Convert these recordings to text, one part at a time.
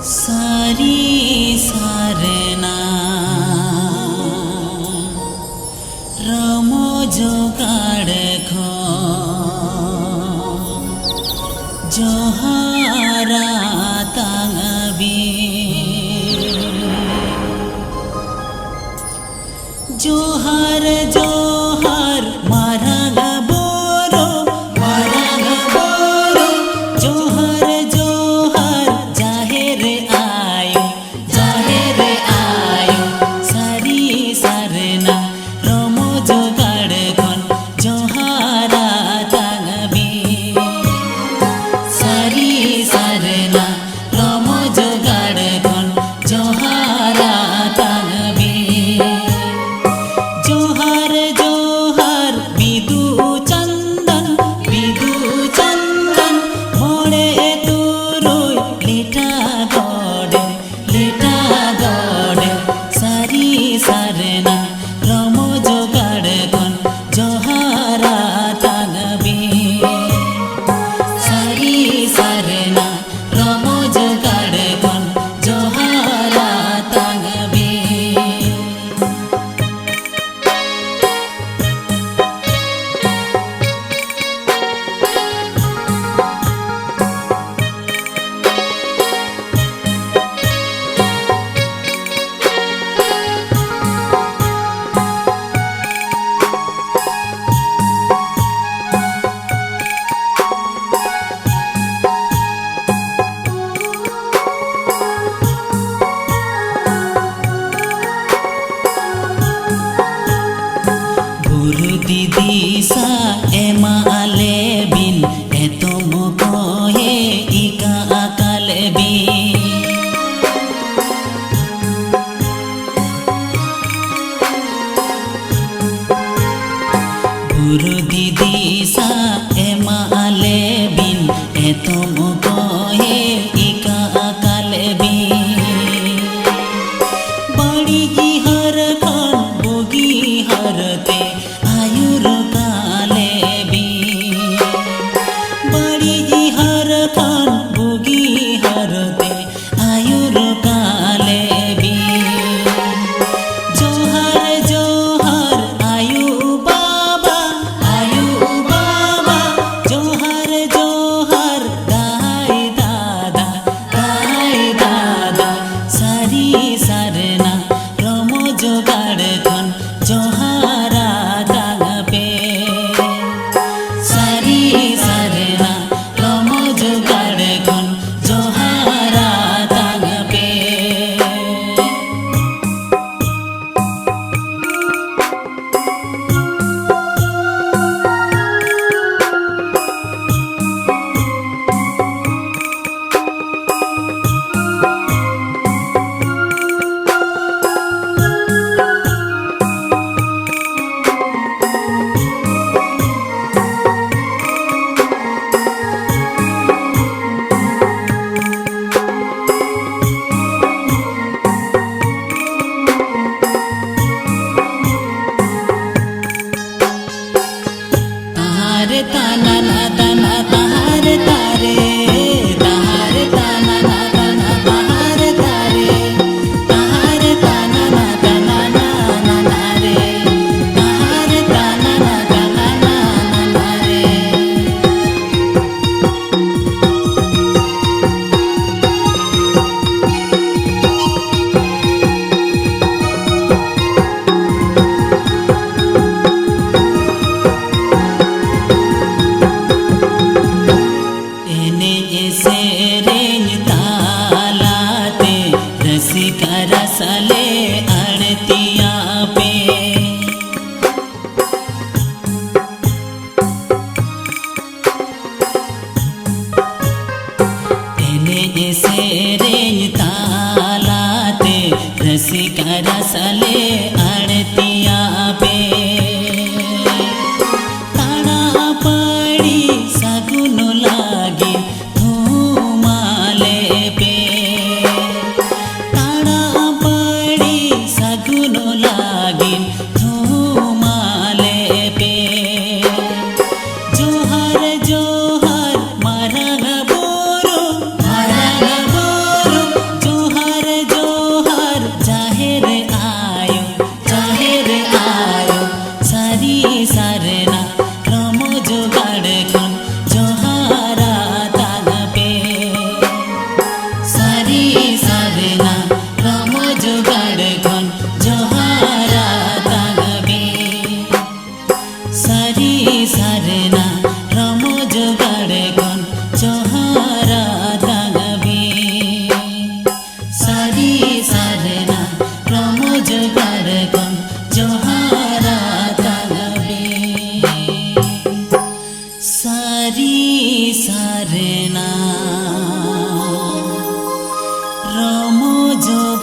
सारी सारना रमो जोगाड़ खो जोहारा तांगबी जोहार जोहार मारांग बोरो जोहार जोहार जाहेर आयो सारी सारना रमो जोगाड़ खन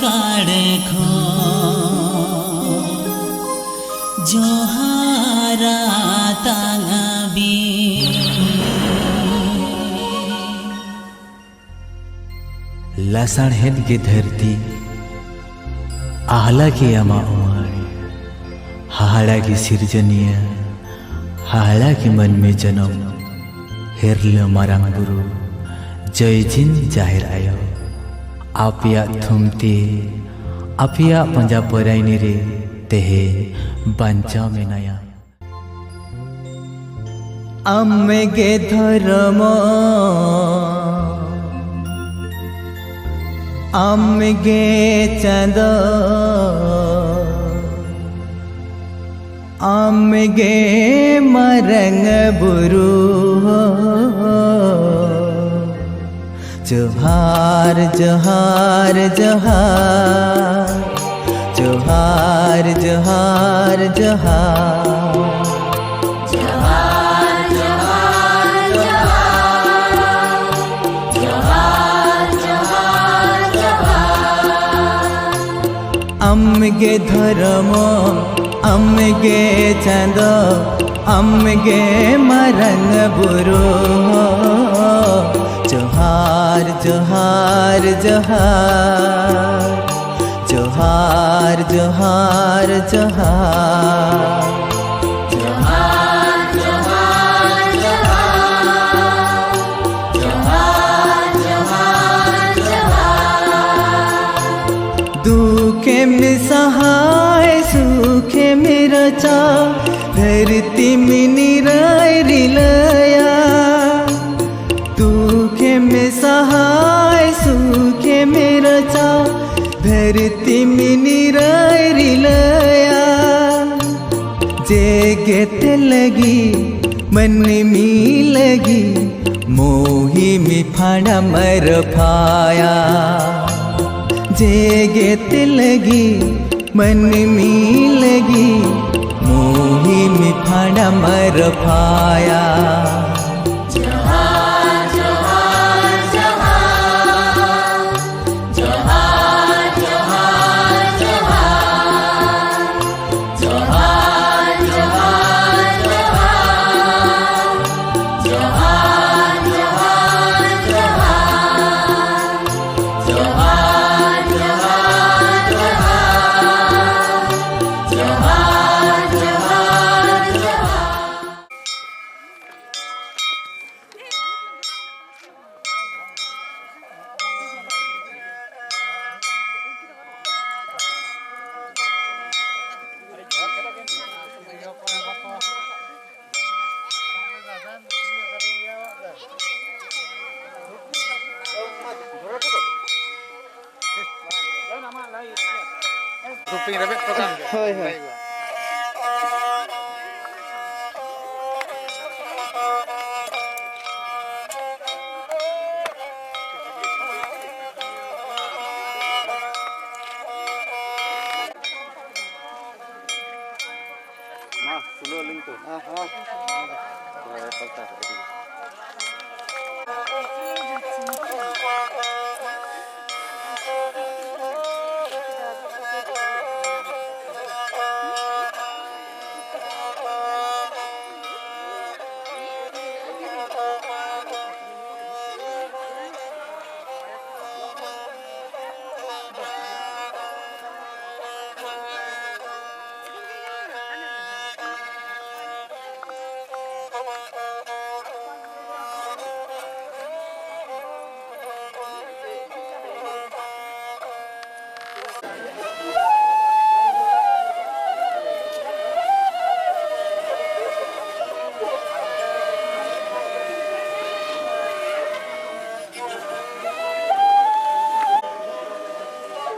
काड़े खो जोहारा तांगाबी लसण हेद के धरती आहला के अमा उमार हाड़ा की सिरजनिया हाड़ा के मन में जन्म हेरल मरांग बुरु जय जिन जाहिर आयो आपिया थुमते आपिया पंजा पराइने रे तेहे बांचा में नया आम्गे धर्म आम्गे चांद आम्गे मरंग बुरु जोहार जोहार जोहार जोहार जोहार जोहार आम्गे धर्म आम्गे चांद आम्गे मरंग बुरु जोहार जोहार जोहार जोहार जोहार जोहार दुखे में सहाय सुखे में रचा धरती में निराय रिलया दुखे में सहाय सुखे में रचा धरती में निराय रिलया जे गेते लगी मन में लगी मोही में फाड़ा मर पाया जे गेत लगी मन में लगी मोही में फाड़ा मर पाया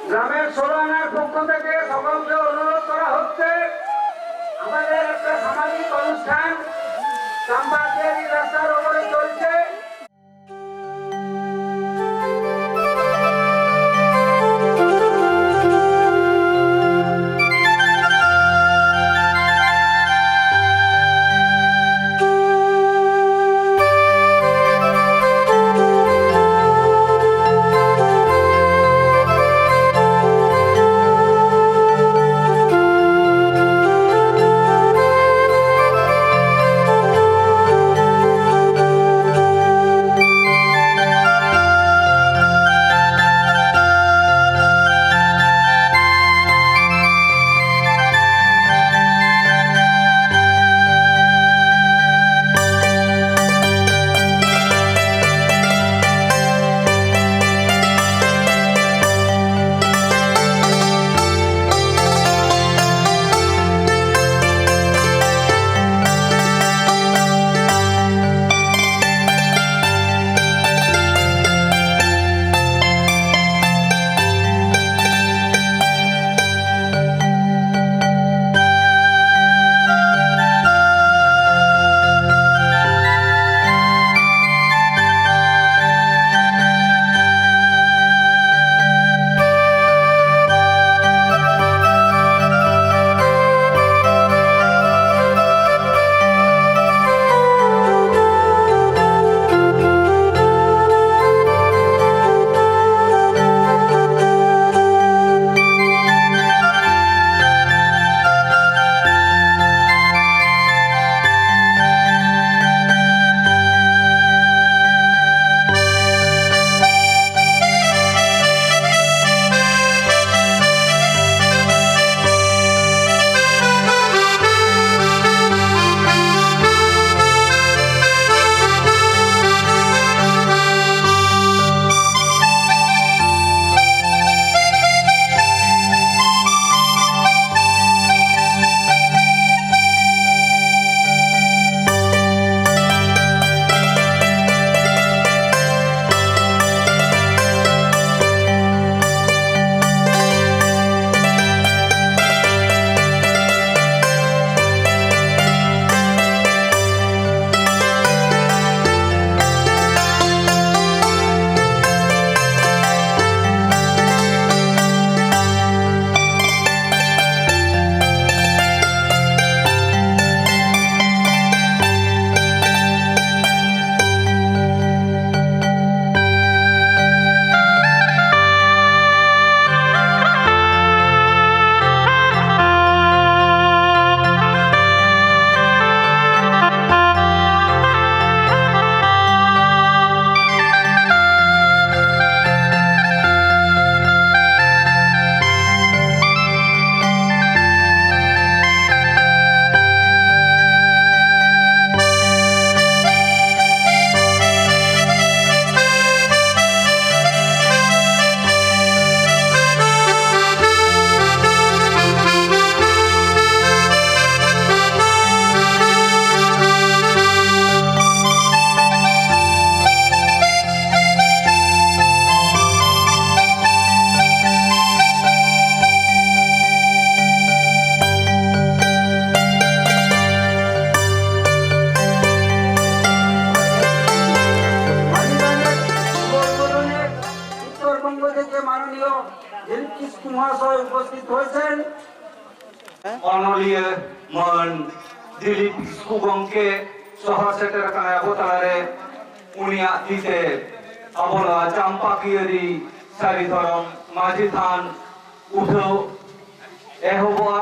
গ্রামের 16 আনার পক্ষ থেকে সকলকে অনুরোধ করা হচ্ছে আমাদের একটা সামাজিক অনুষ্ঠান চাম্পাকের রাস্তার উপরে চলছে। থেকে মাননীয় কিস্কু মহাশয় উপস্থিত হয়েছেন। অনলিয়ে মন দিলীপ কিস্কু গমকে শহর সেটের কানে অবতারে উনিয়া দিতে অবলা চাম্পাকিয়ারি সারি ধরম মাঝি থান উঠো এহবা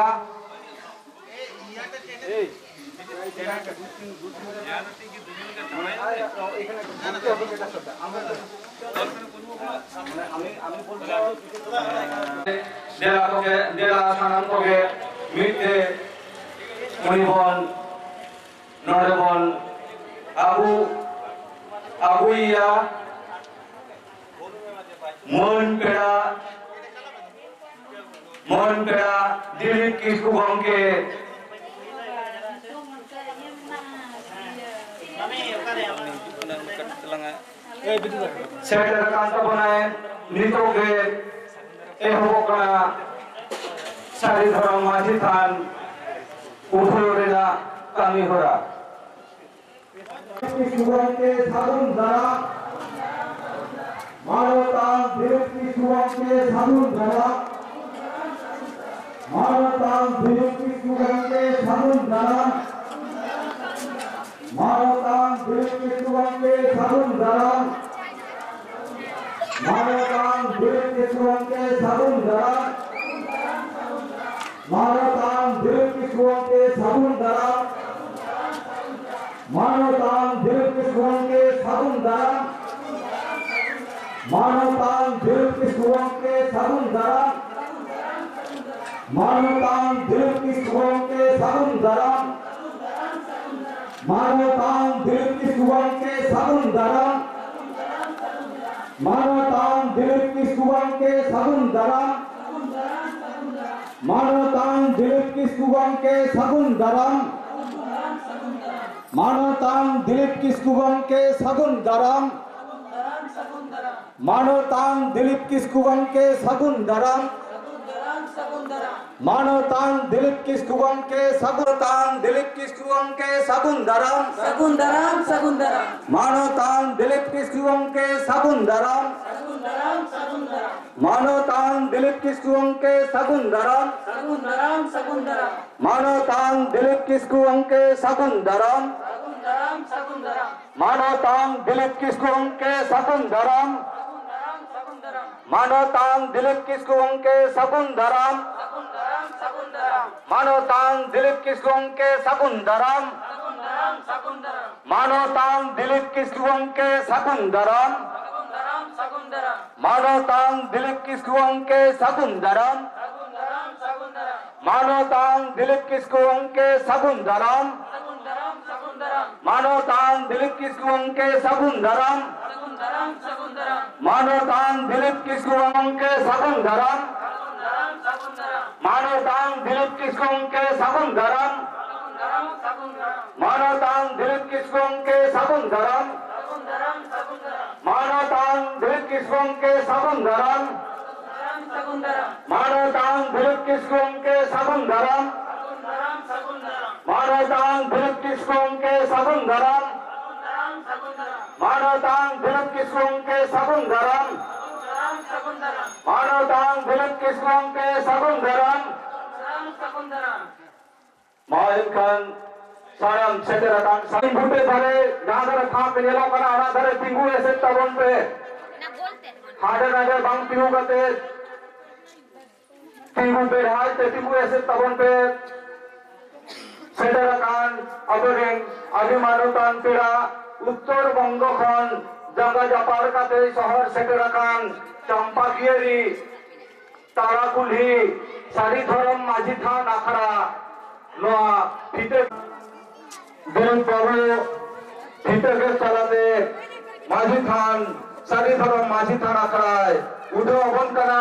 জেলা সানান্তকে মিটে মণিবন নরেবন আগুইয়া মন পেড়া দিলীপ কিস্কু গমকে সেটার কান্ত বনায় নিতোগে এহবকনা সারি ধরম মাঝি থান উঠোরেলা কামি হরা কিস্কুগমকে সাধুন দ্বারা মানবতা দিলীপ কিস্কুগমকে সাধুন দ্বারা মানবতা দিলীপ কিস্কুগমকে সাধুন দ্বারা মানবতা দিলীপ কিস্কুগমকে সাধুন দ্বারা মানবতা দিলীপ কিস্কুগমকে সাধুন দ্বারা মানবতা দিলীপ কিস্কুগমকে সাধুন দ্বারা মানবতান দিলীপ কিস্কুগমকে সাধুন দ্বারা মানবতান দিলীপ কিস্কুগমকে সাধুন দ্বারা মানবতান দিলীপ কিস্কুগমকে সাধুন দ্বারা মানবতান দিলীপ কিস্কুগমকে সাধুন দ্বারা মানবতান দিলীপ কিস্কুগমকে সাধুন দ্বারা মানবতান দিলীপ কিস্কুগমকে সাধুন দ্বারা মানবতান দিলীপ কিস্কুগমকে সাধুন দ্বারা মানবতান দিলীপ কিস্কুগমকে সাধুন দ্বারা মানবতান দিলীপ কিস্কুগমকে সাধুতান দিলীপ কিস্কুগমকে সাধুন দ্বারা Sagundaram, Sagundaram, মানবতান দিলীপ কিস্কুগমকে সাধুন দ্বারা Sagundaram, Sagundaram, মানবতান দিলীপ কিস্কুগমকে সাধুন দ্বারা Sagundaram, Sagundaram, মানবতান দিলীপ কিস্কুগমকে সাধুন দ্বারা Sagundaram, Sagundaram, মানবতান দিলীপ কিস্কুগমকে সাধুন দ্বারা Sagundaram, Sagundaram, মানবতান দিলীপ কিস্কুগমকে সাধুন দ্বারা Sagundaram, Sagundaram, মানবতান দিলীপ কিস্কুগমকে সাধুন দ্বারা Sagundaram, Sagundaram, মানবতান দিলীপ কিস্কুগমকে সাধুন দ্বারা Sagundaram, Sagundaram, মানবতান দিলীপ কিস্কুগমকে সাধুন দ্বারা Sagundaram, Sagundaram, মানবতান দিলীপ কিস্কুগমকে সাধুন দ্বারা Sagundaram, Sagundaram, মানবতান দিলীপ কিস্কুগমকে সাধুন দ্বারা Sagundaram, Sagundaram, মানবতান দিলীপ কিস্কুগমকে সাধুন দ্বারা Sagundaram, Sagundaram, মানবতান দিলীপ কিস্কুগমকে সাধুন দ্বারা Sagundaram, Sagundaram, মানবতান দিলীপ কিস্কুগমকে সাধুন দ্বারা Sagundaram, Sagundaram, মানবতান দিলীপ কিস্কুগমকে সাধুন দ্বারা Sagundaram, মানবতান দিলীপ কিস্কুগমকে সাধুন দ্বারা Sagundaram, Sagundaram, মানবতান দিলীপ কিস্কুগমকে সাধুন দ্বারা Sagundaram, Sagundaram, মানবতান দিলীপ কিস্কুগমকে সাধুন দ্বারা Sagundaram, Sagundaram, মানবতান দিলীপ কিস্কুগমকে সাধুন দ্বারা Sagundaram, Sagundaram, মহিম খান সারাম সেটেরা কান সাইন ভুটে ধরে जहां ধরে খাপে এলো কানা আনা ধরে তিঙ্গু এসে তবন পে হাড়ে নাগে বাং তিঙ্গু কাতে তিঙ্গু পে হাই তে তিঙ্গু এসে তবন পে সেটেরা কান অবরিং আদিমানতান পেড়া উত্তরবঙ্গ খন জায়গা জাপার কাতে শহর সেটেরা কান চম্পাকিয়ারি তারাকুলহি সারি ধরম মাঝি থান আখড়া নোয়া ফিতে দিলীপ বাবু ফিতেকে চালাতে মাঝি থান সারি ধরম মাঝি থান আখড়ায় উঠে অবন কানা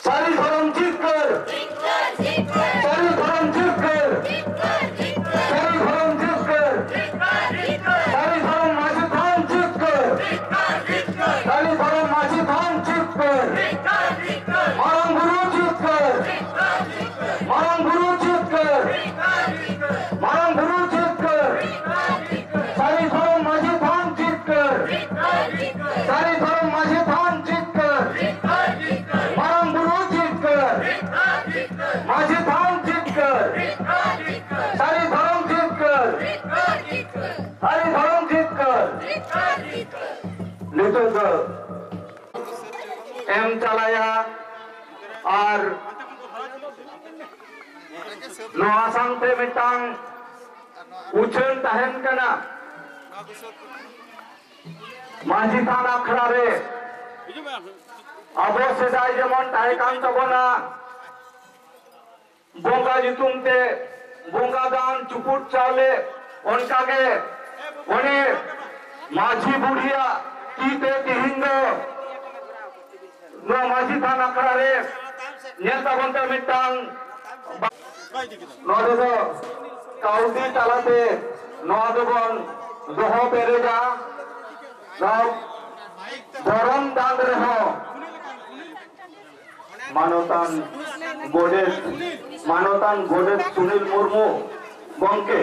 সারি ধরম জিতকর সারি ধরম জিতকর সারি ধরম জিতকর সারি ধরম মাঝি থান জিতকর সারি ধরম মাঝি থান জিতকর মরম গুরু জিতকর মরম গুরু জিতকর ᱱᱤᱛᱚᱜ ᱫᱚ ᱮᱢ ᱪᱟᱞᱟᱭᱟ ᱟᱨ ᱱᱚᱣᱟ ᱥᱟᱶᱛᱮ ᱢᱤᱫᱴᱟᱝ ᱩᱪᱷᱟᱹᱱ ᱛᱟᱦᱮᱱ ᱠᱟᱱᱟ ᱢᱟᱹᱡᱷᱤ ᱛᱷᱟᱱ ᱟᱠᱷᱲᱟ ᱨᱮ ᱟᱵᱚ ᱥᱮᱫᱟᱭ ᱡᱮᱢᱚᱱ ᱛᱟᱦᱮᱸ ᱠᱟᱱ ᱛᱟᱵᱚᱱᱟ ᱵᱚᱸᱜᱟ ᱧᱩᱛᱩᱢ ᱛᱮ ᱵᱚᱸᱜᱟ ᱫᱟᱱ ᱪᱩᱯᱩᱫ ᱪᱟᱣᱞᱮ ᱚᱱᱠᱟᱜᱮ ᱚᱱᱮ ᱢᱟᱹᱡᱷᱤ ᱵᱩᱲᱦᱤᱭᱟᱜ ᱛᱤᱛᱮ ᱛᱤᱦᱤᱧ ᱫᱚ ᱱᱚᱣᱟ ᱢᱟᱹᱡᱷᱤ ᱛᱷᱟᱱ ᱟᱠᱷᱲᱟ ᱨᱮ ᱧᱮᱞ ᱛᱟᱵᱚᱱ ᱯᱮ ᱢᱤᱫᱴᱟᱝ ᱱᱚᱰᱮ ᱫᱚ ᱠᱟᱹᱣᱰᱤ ᱛᱟᱞᱟᱛᱮ ᱱᱚᱣᱟ ᱫᱚᱵᱚᱱ ᱫᱚᱦᱚ ᱯᱮᱨᱮᱡᱟ ᱫᱷᱚᱨᱚᱢ ᱫᱟᱱ ᱨᱮᱦᱚᱸ ᱢᱟᱱᱚᱛᱟᱱ ᱜᱚᱰᱮᱛ ᱥᱩᱱᱤᱞ ᱢᱩᱨᱢᱩ গমকে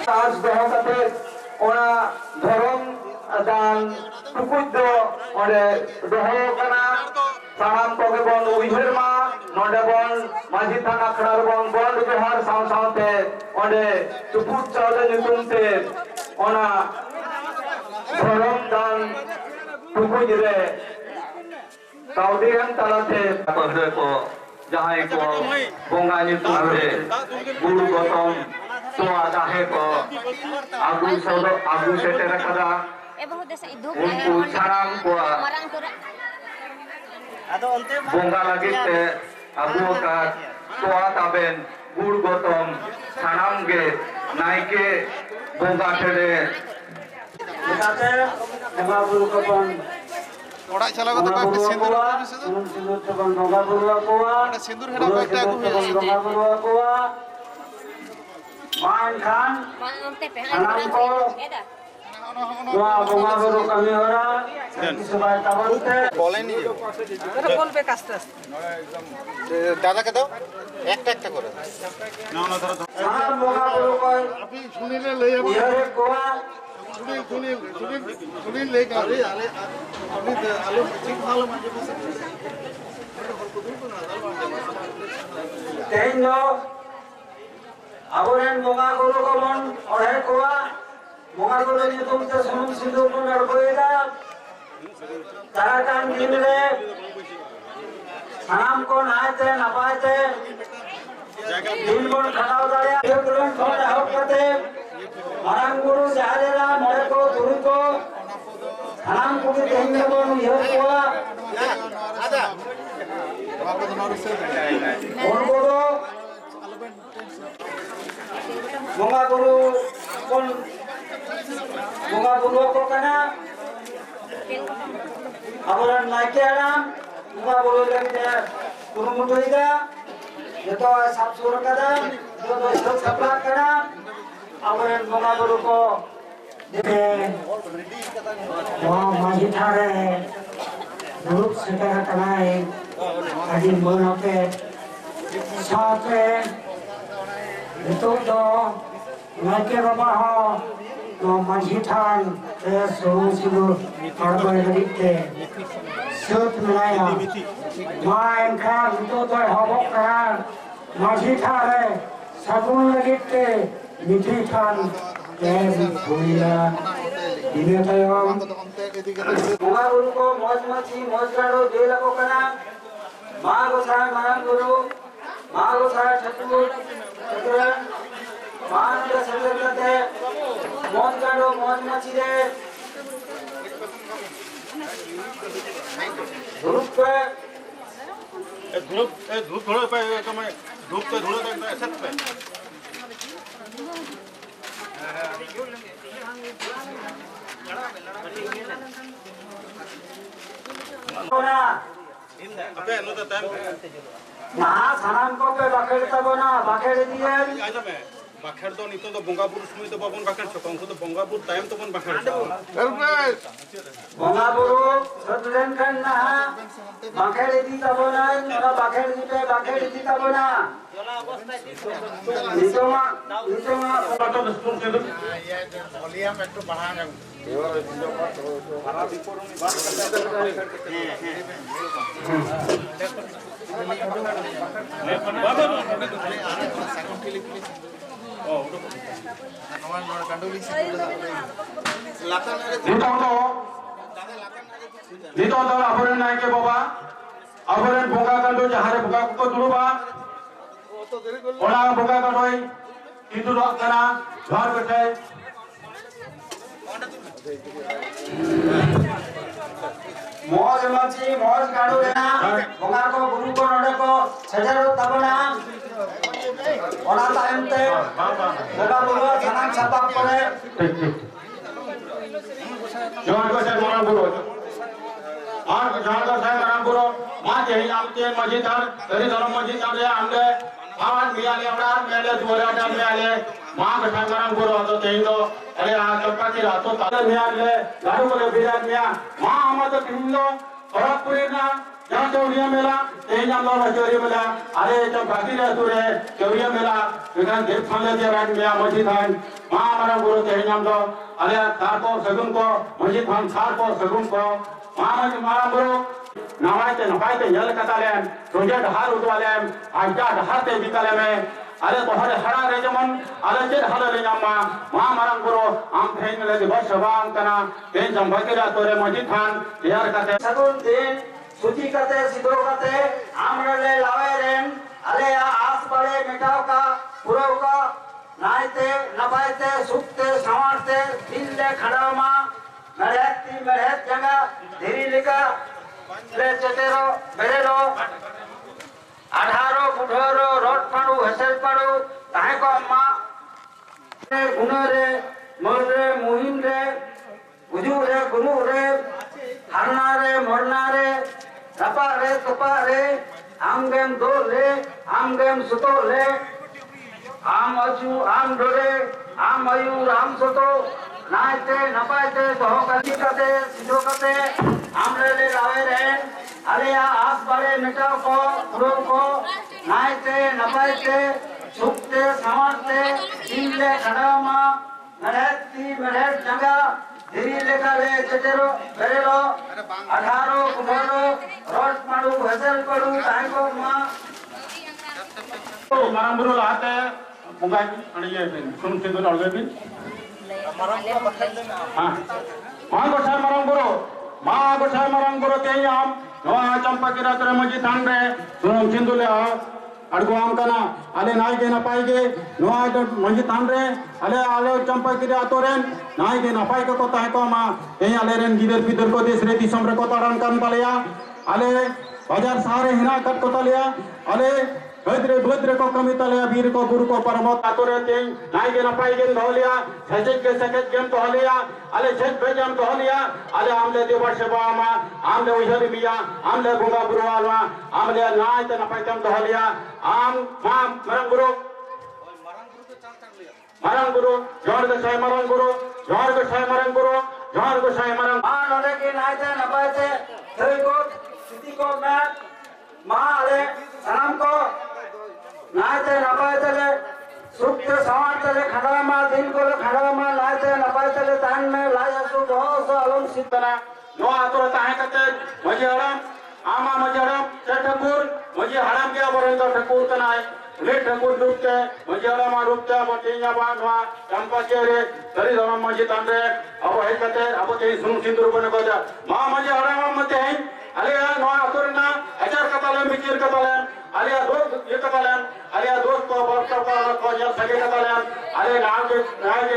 কাজ দহ কাতে ওনা ধরম দান টুকুজ দো ওরে দহ কানা সানাম কোগে বন উইহের মা নডে বন মাঝি থানা আখড়ার বন গন্ড জোহার সাও সাওতে ওরে টুকুজ চাওলে নিতুম তে ওনা ধরম দান টুকুজ রে কাউডি এম তালাতে পাহরে কো jahay ko bonga nyutum te guru gotom toa dahe ko agu setera kada unku saram ko bonga lagi te agu ka toa taben guru gotom sanam ge naike bonga tere এটাতে bonga guru gotom ওড়াই চালা কথা কয়েকটা সিন্দুর bonga guru koa একটা সিন্দুর হেডা কয়েকটা আগুন হয়েছে bonga guru koa মান খান সালাম ko doa bonga guru kami ora সবাই তাবলতে বলেনি ওরা বলবে আস্তে আস্তে দাদাকে দাও একটা একটা করে সালাম bonga guru koy আপনি শুনিলে লই যাবেন ইহারে koa সুনীল লেখা আপনি আলো ঠিক ভালো মাঝে বসে তেইন আবরেন bonga guru ko mon ohe koa bonga guru nyutum te sunum sindu ko narkoida tarakan dinre sanam ko naate napaate din bon khatao darea ekron khone hok kate marang guru jaharera mare ko duri ko sanam ko ke tehin bon yho koa আদা বাবা তো নরসে on guru bonga guru kon bonga guru ko kana abaran naike aram bonga guru lagite kurumutoida jeto sab sur kada jeto sab sapla kana abaran bonga guru ko de maji thare grup setara kanai adi monoke साथे itu do naike baba ho no maji than te suru sibu parbo edite sut melaya main khan itu do hobok kan maji thare sagun lagite mithi than te bhuila dine tayom bunga guru ko moj machi moj gado jela ko kana ma go sa marang guru मालो सारा छत्तूर छत्तूर मान का संदर्भ करते मौज काटो मौज मची दे धूप पे धूप थोड़ा पे तो मैं धूप पे थोड़ा तो ऐसे पे कोना अबे नो तो टाइम ना सामान को पे बाखेड़ तब ना बाखेड़ दिए आजा मैं बाखेड़ तो नहीं तो बंगापुर सुई तो बाबन बाखेड़ छको उनको तो बंगापुर टाइम तो बन बाखेड़ बंगापुर सदरेन खन ना बाखेड़ दी तब ना ना बाखेड़ दी पे बाखेड़ दी तब ना नितोमा तो स्पून से तो ये वॉल्यूम একটু বাড়ানো नितो दो अबरेन नायके बाबा अबरेन बोंगा कांडो जहारे बोंगा को दुरुबा ओना बोंगा कांडोय किंतु रखना घर बैठे मौज मची मौज गाड़ू लेना बोंगा को गुरु को नडे को सेजरो तबना ओना टाइम ते बोंगा बुरो सनाम छापा पड़े जवान को से मरण बुरो और जवान को से मरण बुरो मां के नाम के मस्जिदार तरी धर्म मस्जिदार रे आमले आवाज मियाले हमरा मेले दुरा डाल मेले मां के से मरण बुरो तो तेई तो अरे आ चप्पा की रातो ताले मियाले गाड़ू को ले बिराज मिया मां हम तो किंदो खरगपुरी ना जहां चौरिया मेला तेई नाम लो चौरिया मेला अरे चप्पा की रातो रे चौरिया मेला विकान देव थाले दे राज मिया मस्जिदान मां मरण बुरो तेई नाम लो अरे तार को सगुन को मस्जिद हम सार को सगुन को मां मरण बुरो नावायते नपायते यल कतालेम सोजे ढहार उदवालेम आजा ढहारते बिकाले में अरे तोहरे हरा रे जमन अरे चेद हले ले नामा मां मरंग गुरु आम थेन ले दिवस सबाम तना तेन जंबकिरा तोरे मस्जिद खान तैयार करते सगुन दिन सुची करते सिद्धो करते आमरे ले लावे रेन अले आस बड़े मिठाव का पुरव का नायते नपायते सुखते समारते दिल ले खड़ामा मेहती मेहत जगह धीरी लिखा ले चतेरो बेरेलो 18 बुढ़रो रोड पड़ू हसल पड़ू ताहे को अम्मा रे गुना रे मोर रे मुहिम रे गुजू रे गुरु रे हरना रे मरना रे रपा रे कपा रे आमगेम दो ले आमगेम सुतो ले आम अचू आम डोरे आम मयूर आम सुतो नायते नपायते तो कली कते सिद्धो कते आमले ले लावे रेन अरे आस बड़े मिटाव को पुरो को नायते नपायते सुखते समारते दिले खड़ामा मेहती मेहत जगह धीरी लेखा ले चचेरो बेरेलो 18 बुढ़रो रोड पड़ू हसल पड़ू ताहे को मां मरंग बुरो लाते बुंगा अड़िए सुन सिंधु अड़गे बिन हां मां गोसाई मरंग बुरो ते आम नवा चंपा की रात रे मस्जिद थान रे सुनम सिंधु ले अड़गो आम कना अले नाय के नपाई के नवा मस्जिद थान रे अले आले चंपा की रात रेन नाय के नपाई को ताहे को मा ए अले रेन गिदर पिदर को देश रे दिसम रे को ताड़न कान तलिया अले बाजार सारे हिना कट को तलिया अले भद्रे को कमी तलिया वीर को गुरु को परमत आतोरे ते नाय के नपाई के धोलिया सजक के सकत गेम तो हलिया अले छत बेजम तो हलिया अले आमले देवा सेवामा आमले उहरी मिया आमले गुंगा बुरवालवा आमले नाय ते नपाई तम तो हलिया आम मां मरंग गुरु जोर के साई मरंग गुरु जोर के साई मरंग गुरु जोर के साई मरंग मां नडे के नाय ते नपाय ते थई को स्थिति को मैं मां अले सलाम को नायते नपायते ले सुखते समारते ले खड़ामा दिन को ले खड़ामा नायते नपायते ले तान में लायसु बहुत अलम सिद्धना नो आतोर ताहे कते मजे हड़म आमा मजे हड़म ते ठाकुर मजे हड़म के बरन तो ठाकुर कनाय ले ठाकुर दुपते मजे हड़म रुपते मटिया बानवा चंपा के रे तरी धर्म मजे तान रे अब हे कते अब ते सुन सिंदूर बने को जा मां मजे हड़म मते है अले नो आतोर ना हजार कतले मिचिर कतले अलिया दोस्त ये कतलेन अलिया दोस्त को बरकर को जल सके कतलेन अले नाम के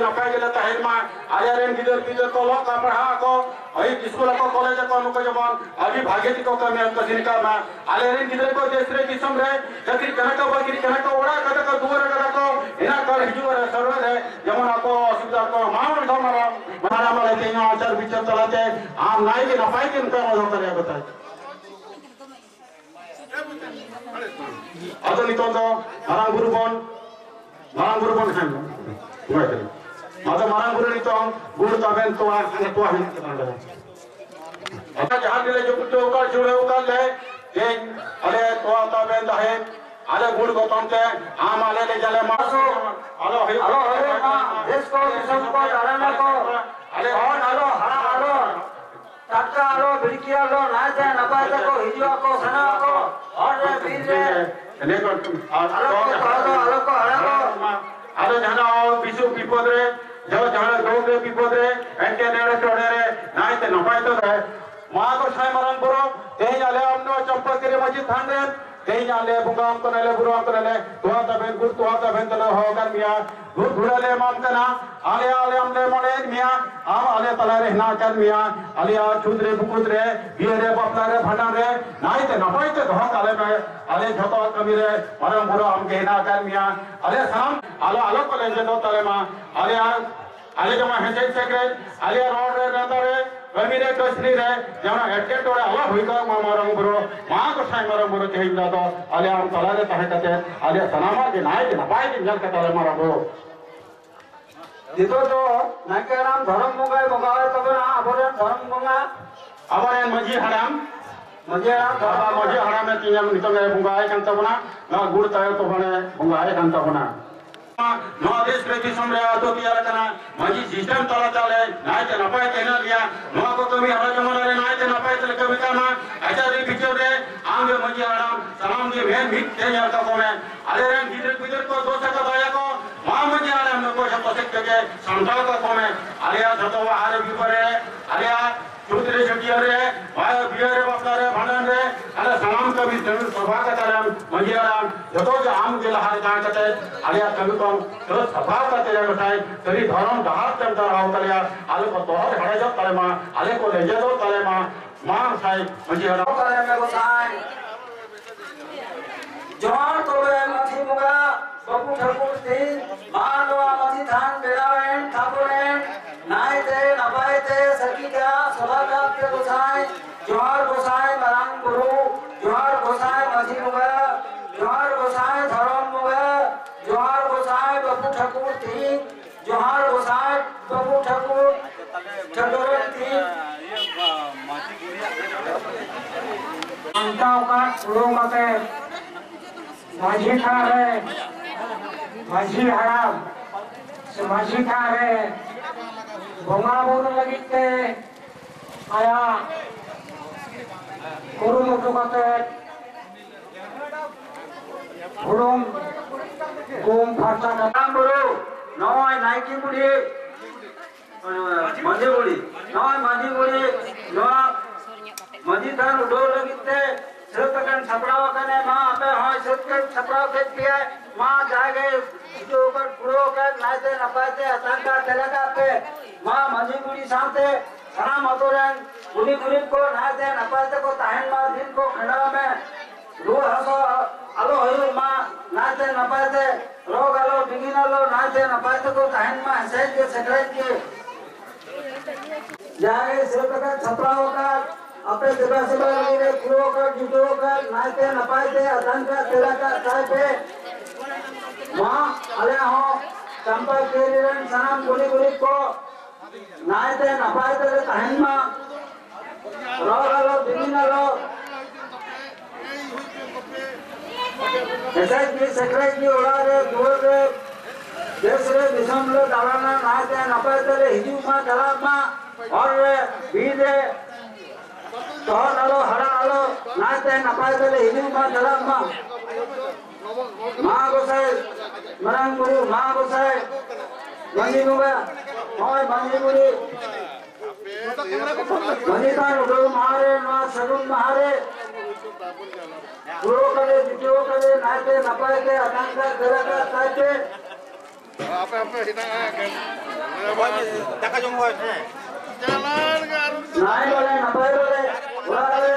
नपाय के लता हेमा अलिया रेन गिदर को लो का पढ़ा को ओई स्कूल को कॉलेज को नुको जमान अभी भागेती को कमे अंक जिनका मा अले रेन गिदर को देश रे किसम रे जति कनक बगिरी कनक ओड़ा कनक दुवर कनक इना कर हिजु रे सर्व रे जमन को असुविधा को मावन धमरा मारा मारे के आचार विचार चलाते आम नाई के नपाय के उनका मदद करे बताए अतो नितों तो मरंग गुरु बन खान अतो मरंग गुरु नितों गुरु तबेन तो है अतो जहां दिले जो कुछ उकाल जुड़े उकाल ले ये अरे तो तबेन दहे अरे गुरु को तमते आम आले ले जले मासो हेलो देश को विश्व को डरना को अरे कौन हेलो हां हेलो टक्का हेलो भिड़किया हेलो नायते नपायते को हिजुआ को सना को और रे वीर रे हेलो जाना बिशु विपद रे जो जहां रोग रे विपद रे एंटे नेड़े टोड़े रे नाइते नपाय तो रे मा को साय मारान बुरो तेही आले हमनो चंपागिरी मस्जिद थान रे तेही आले बुगाम को नेले बुराम को नेले तुआ तबेन गुर तुआ तबेन तले होगन मिया गुर गुरले माम कना आले आले हमले मोने मिया आम आले तला रे ना कर मिया आले आ छुदरे बुकुदरे बियरे बापला रे भंडार रे नाइते नपाय तो धोक आले में आले झतो कमी रे माराम बुरो हम के ना कर मिया आले साम आलो आलो को ले जो तले मा आले जमा हेंजे सेक्रे आले रोड रे रंदरे कमी रे कसनी रे जमा एटके टोड़े आला हुई का मारंग बुरो मा को साई मारंग बुरो चेहिं दा तो आले हम तला रे तहे कते आले सनामा के नाय के नपाय के जल के तले मारा बुरो दितो तो नाके नाम धर्म बंगाय बंगाय तबे ना आबरे धर्म बंगा आबरे मजी हराम बाबा मजी हराम में तियाम नितंगे बंगाय कान तबना ना गुड़ ताय तो बने बंगाय कान तबना नो देश रे दिसम रे तो तियार कना मजी सिस्टम तला चले नाय ते नपाय के ना लिया नो को कमी हरा जमाना रे नाय ते नपाय ते कभी कामा अच्छा रे पिक्चर रे आम रे मजी हराम सलाम के भेन भी ते यार का कोने अरे रे गिदर को दो का दाया को मा मजी हराम न को सब तक के समझा का कोने अरे या जतो आरे भी परे अरे या दूसरे जटिया रे भाई बियर बापला रे भंडन रे अरे सलाम कभी जरूर सभा का तरम मजी हराम जतो जो आम के लहार का कते अरे कभी कम तो सभा का तेरे उठाई तरी धर्म दहार तम तर आओ तलिया आले को तोहर हड़े जो तले मा आले को ले जो तले मा मां साई मजी हराम तले में गोसाई जवान तोबे मथी मुगा बपू ठाकुर थी मानवा मथी थान बेरावेन ठाकुरेन नायते नपायते सकीका सभा का के गोसाई जोहार गोसाई मरंग गुरु जोहार गोसाई मथी मुगा जोहार गोसाई धर्म मुगा जोहार गोसाई बपू ठाकुर थी जोहार गोसाई बपू ठाकुर ठाकुरन थी अंताव का लोग आते माझी खा रहे माझी हराम से माझी खा रहे बोंगा बोल लगिते आया कुरुम उठुकाते कुरुम गोम फाटा नाम बोलो नॉय नाइकी बुढ़ी मंजे बुढ़ी नॉय मंजी बुढ़ी नॉय मंजी थान उठो लगिते सेतकन छपड़ाव कने मां पे होय सेतकन छपड़ाव के पिए मां जागे जो ऊपर पुरो कर नाते नपाते अतंका तेलका पे मां मंजी गुड़ी साथे सना मतोरन गुनी गुरीब को नाते नपाते को ताहन मां दिन को खंडवा में रो हसो आलो होय मां नाते नपाते रोग आलो बिगिन आलो नाते नपाते को ताहन मां हसे के सकरे के जागे सेतकन छपड़ाव का अपने दिवस में मेरे कुरो का जुटो का नाते नपाते अतंका तेलका ताय पे मां अले हो चंपा केरिरन सनाम गुनी गुनी को नाते नपाते ताहन मां रोगालो बिगिनालो ऐसा की सेक्रेटरी की उड़ा रे दूर रे देश रे दिसम रे दालाना नाते नपाते रे हिजू मां दलाब मां और रे बीरे तो नालो हरा नालो नाते नपाय तले हिजू मा दलाम मा मां गोसाई मरंग गुरु मां गोसाई मंजी मुगा होय मंजी गुरु मंजी का उडो मारे ना सगुन मारे गुरु करे जितो करे नाते नपाय के अतंका तेलका ताते आपे आपे हिता দেখা জম হয় jalan gar नाय बोले नपाय बोले उड़ावे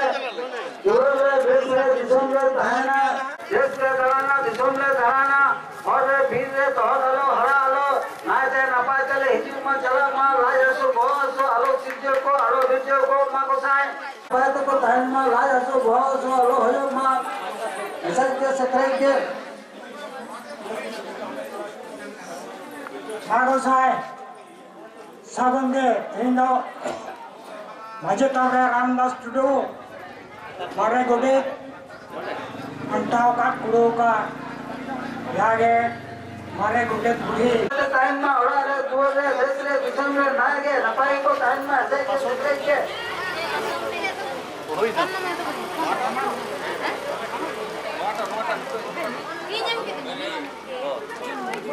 उड़ावे देश रे दिसम रे ताहना देश रे दलाना दिसम रे दलाना और रे बीर रे तो हलो हरा हलो नाते नपाय चले हिजू मा चला मा लाजसो बहुत आलो सिजो को आलो बिजो को मा गोसाई पात को ताहन मा लाजसो बहुत आलो हलो मा ऐसा के सकरे के गोसाई सागंगे हिंदो माझे तावरे रामदास टुडू मारे गोडे अंताव का कुड़ो का यागे मारे गोडे बुढ़ी टाइम में ओड़ा रे दूर रे देश रे दिसम रे नागे नपाई को टाइम में ऐसे के सोचे के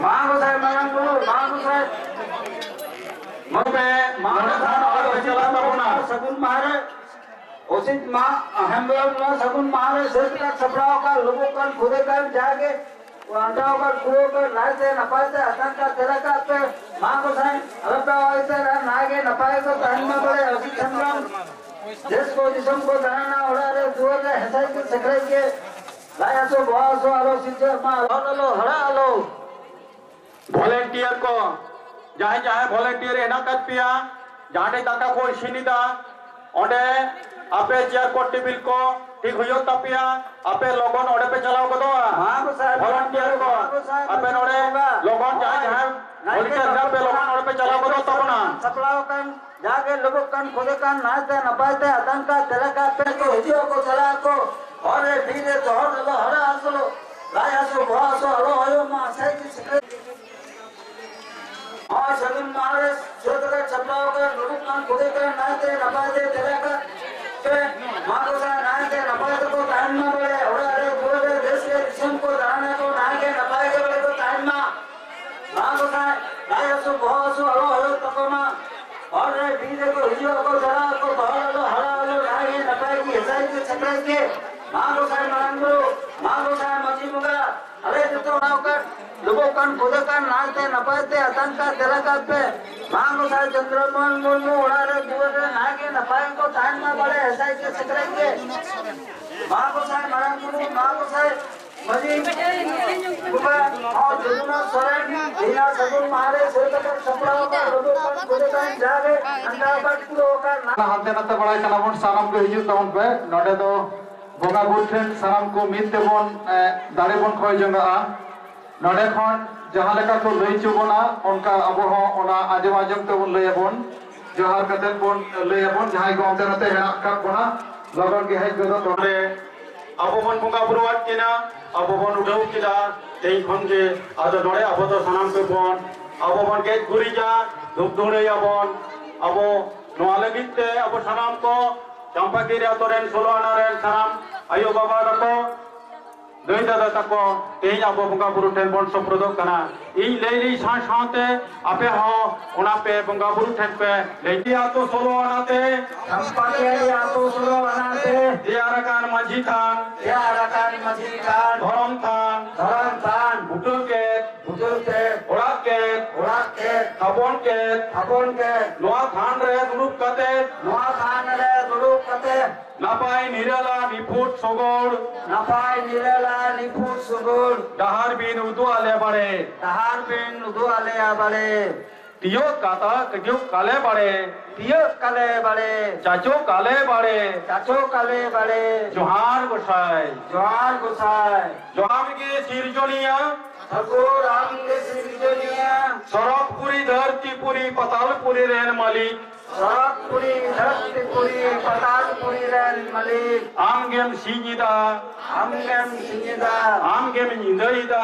मां गोसाई मरंग गुरु मां गोसाई उचित हेमराम सगुन महाराज सेठ का छपड़ाओं का लोगों का खुदे कर जाके अंडाओं का कुओं का नाचे नपाते हसन का तेरा का पे माँ को साइन अरब ऐसे नागे नपाए को तहन में बड़े उचित हेमराम देश को जिसम को दराना उड़ा रे दुआर रे हसाई के सकरे के लाया सो बहुत सो आलो सिंचे माँ आलो हरा आलो वॉलेंटियर को जहाँ जहाँ वॉलेंटियर है ना कर पिया जहाँ दाका को इसीनिदा ओंडे आपे चेयर को टेबिल को ठीक हुई तपिया आपे लोगों ओंडे पे चलाओ को दो वॉलेंटियर को आपे ओंडे लोगों जहाँ जहाँ वॉलेंटियर पे लोगों ओंडे पे चलाओ को दो तब ना सपलाओ कन जाके लोगों कन खुदे कन नाचते नपाते अदन का तेरा का पे को हिजियो को चला को और धीरे जोर लो हरा आसलो लाया सो बहुत सो हलो हलो माँ सही की सकरे और सगुन महाराज सेठ का छपड़ाओं का लोगों कन खुदे कन नाचते नपाते तेरा का पे माँ को साइन नाचते नपाते को टाइम में बड़े और अरे पूरे देश के जिस्म को दराने को नाचे नपाए के बड़े को टाइम में माँ को साइन लाया सो बहुत सो हलो हलो तको माँ और धीरे को हिजियो को जरा को बहल लो हरा लो नागे नपाए की हिसाई के छपड़े के माँ को साइन मरंगो माँ को साइन मची मुगा अरे तो ना कर लोगों कन खुदे कन नाचते नपाते अतन का तेरा का पे माँ को साइन चंद्रमोहन मुर्मू उड़ा रे दुआर रे नागे नपाए को टाइम में बड़े हिसाई के छपड़े के माँ को साइन मरंगो माँ को साइन मजी मुगा और जुगना सोरेन दीना सगुन मारे सेठ का छपड़ाओं का लोगों कन खुदे कन जागे अंडा बट कुओं का हांते नाते बड़ाई कनाबन सानाम को हिजू तबन पे नोडे दो बोंगा बुर ठेन सानाम को मिद तेबन दाड़े बन खोय जंगा नोडे खन जहां लेका को लई चुबना उनका अब हो ओना आजम आजम तेबन लयबन जोहार कतेन बन लयबन जहां को हांते नाते हेना का बना लगन के हेज गदो तोरे अब बन बोंगा बुरवाट केना अब बन उठाउ किदा तेई खन के आदो नोडे अब तो सानाम पे बन अब बन के गुरिजा धुप धुने याबन अब नोआ लगिते अब सानाम को चंपागिरी अतोरेन सोलोआना रेन सानाम आयो बाबा तको गई दादा तको तेज अब बंगा बुरु ठेन बन सप्रदो कना इन लेली साथे आपे हो ओना पे बंगा बुरु ठेन पे लेती आतो सोलोआनाते चंपागिरी आतो सोलोआनाते दियारकान माझी थान धरम थान बुटुल के ओड़ा के थापन के नोआ थान रे दुरुप कते नापाय निराला निफुट सगोड़ डाहार बिन उदु आले बाड़े तियो काले बाड़े चाचो काले बाड़े जोहार गोसाई जोहार के सिरजोनिया ठाकुर राम के सिरजोनिया सरकपुरी धरतीपुरी पतालपुरी रेन मालिक सरकपुरी धरतीपुरी पतालपुरी रेन मालिक आमगेम सिंगिदा आमगेम निंदईदा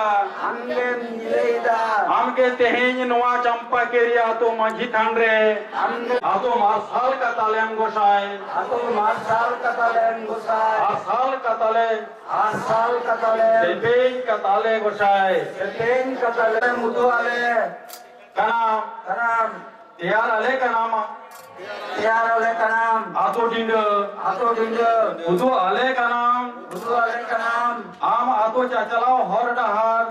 आमगे तेहेन नोआ चंपागिरी आतो माझी थान रे आतो मार्शाल कतालेम गोसाई आसाल कताले तेपेन कताले गोसाई मुदु आले कनाम तैयार आले कनाम आतो डिंड उदु आले कनाम आम आतो चाचलाओ हर डहार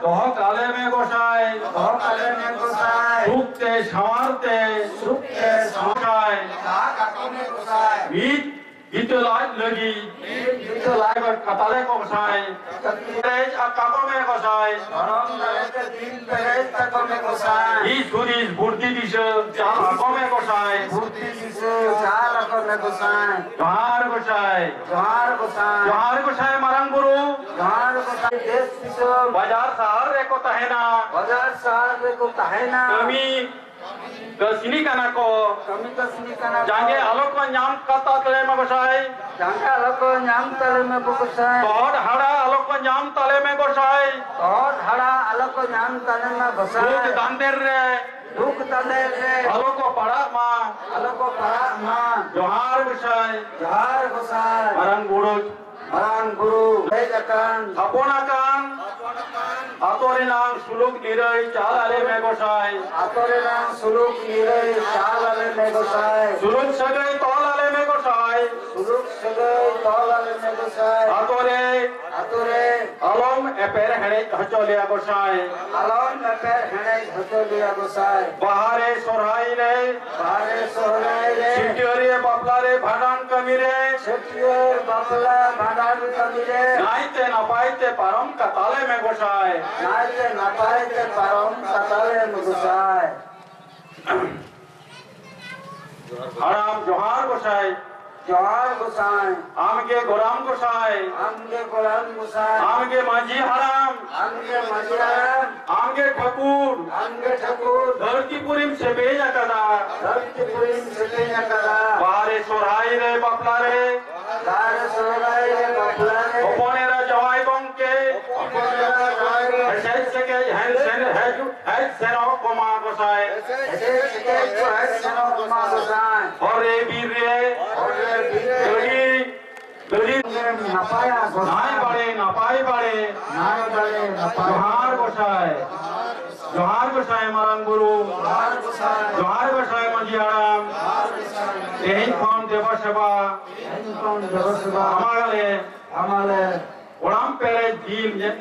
दोह काले में गोसाई सुखते संवारते बीत गीतलाज लगी कताले को गोसाई काको में गोसाई इस गुरीस बुर्ती दिश काको में गोसाई जोहार गोसाई मरंग गुरु बाजार शहर रे को तहेना कमी कसनी कना को जांगे आलोक को नाम कता तले में गोसाई तोड़ हड़ा आलोक को नाम तले में गोसाई दुख दांदेर रे आलोक को पड़ा मां जोहार गोसाई मरंग गुरु थापोना कान आतो Atore nang suluk nirai chal ale me gosai. Atore nang suluk nirai chal ale me gosai. Suluk sagai tol ale me gosai. Suluk sagai tol ale me gosai. Atore alom eper hene hacholia gosai. Alom eper hene hacholia gosai. Bahare sorai re. Sitiore bapla re bhadan kami re. Sitiore bapla bhadan kami re. Naite napaite param katale me gosai. Naite napaite param katale me gosai. Haram johar gosai. Johar gosai. Amge goram gosai. Amge goram gosai. Amge maji haram. Amge maji haram. Amge thakur. Amge thakur. Dharti purim sebeja kada. Dharti purim sebeja kada. Bahare sorai re bapla re. Bahare sorai re bapla re. Oponera jawai bongke. Oponera jawai re. Hesed seke hesed seno koma gosai. Hesed seke hesed seno koma gosai. Hore birre. जोहार गोसाई मारांग गुरु जोहार गोसाई मंजी हाराम तेहिन खन देव सेवा हमारे ओराम पेरे जील जे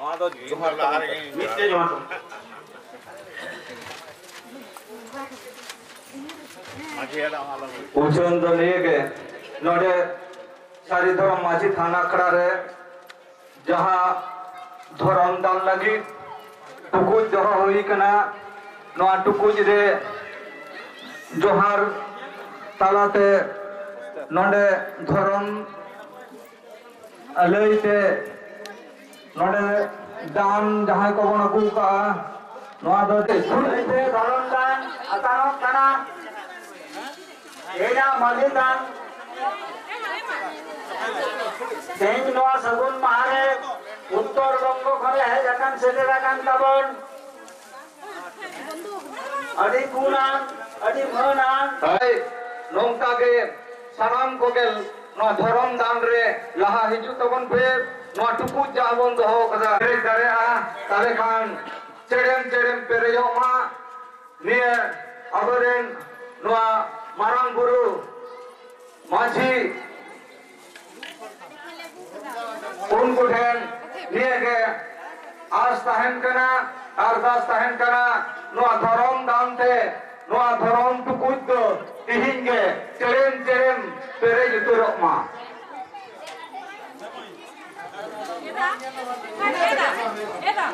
वहां तो जोहार नित्य जोहार उचन तो लिए के नोडे सारी धर्म माझी थाना खड़ा रे जहां धर्म दान लगी टुकुज दो हुई कना नोआ टुकुज रे जोहार तालाते नोडे धर्म अलैते नोडे दान जहां को बन अगू का नोआ दो धर्म दान अतानो कना एना मलिदान तेज नोआ सगुन महारे उत्तर बंग खले है जकान सेलेराकान ताबन अडी गुणान अडी मनान है नोंका के सानाम को के नो धर्म दान रे लहा हिजु तबन पे नो टुकु जाबन दो कदा रे दरे आ तारे खान चेड़म पेरेयो मा निये अबरेन नो मारांग गुरु माझी उनको ठेन निये के आस ताहन कना अरदास ताहन कना नो धर्म दान ते नो धर्म टुकुज दो तिहिंगे चेड़म पेरे जुतुरो मा एदा